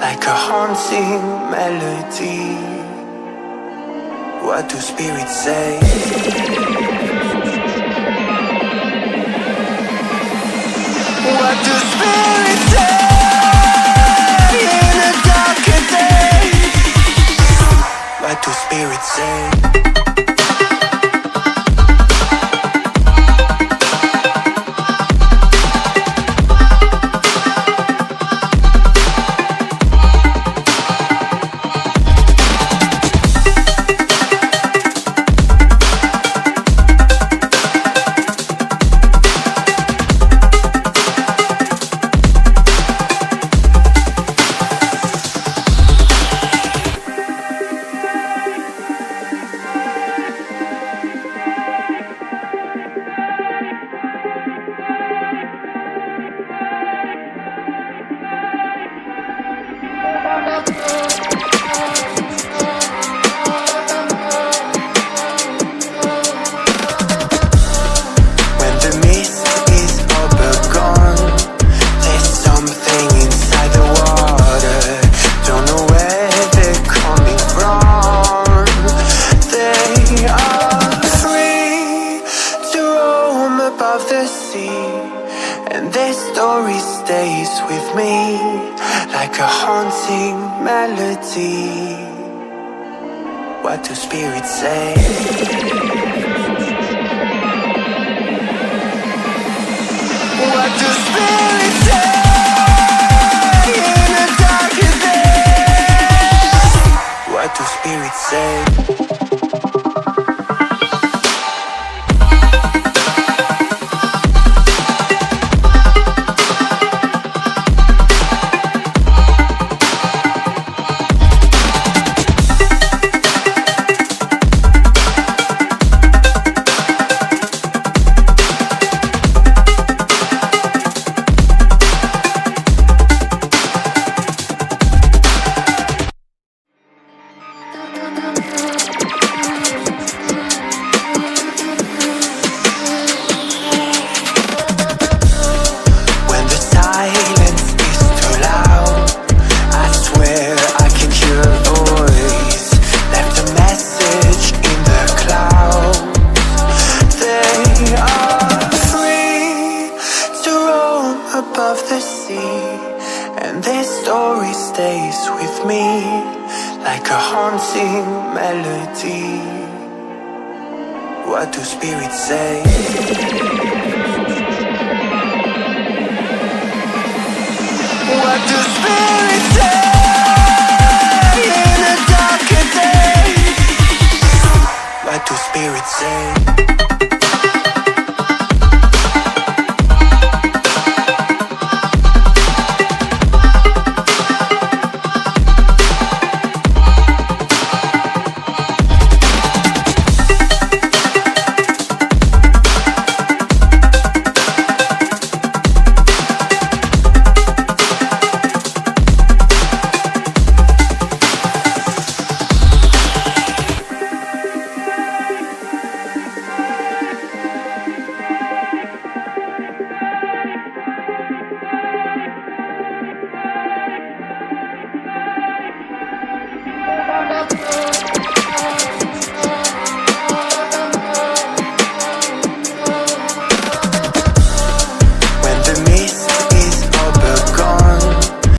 like a haunting melody. What do spirits say? What do spirits say in a darker day? What do spirits say? And their story stays with me like a haunting melody. What do spirits say? What do spirits say in a darker day? What do spirits say? Above the sea, and their story stays with me like a haunting melody. What do spirits say? What do spirits say in a darker day? What do spirits say?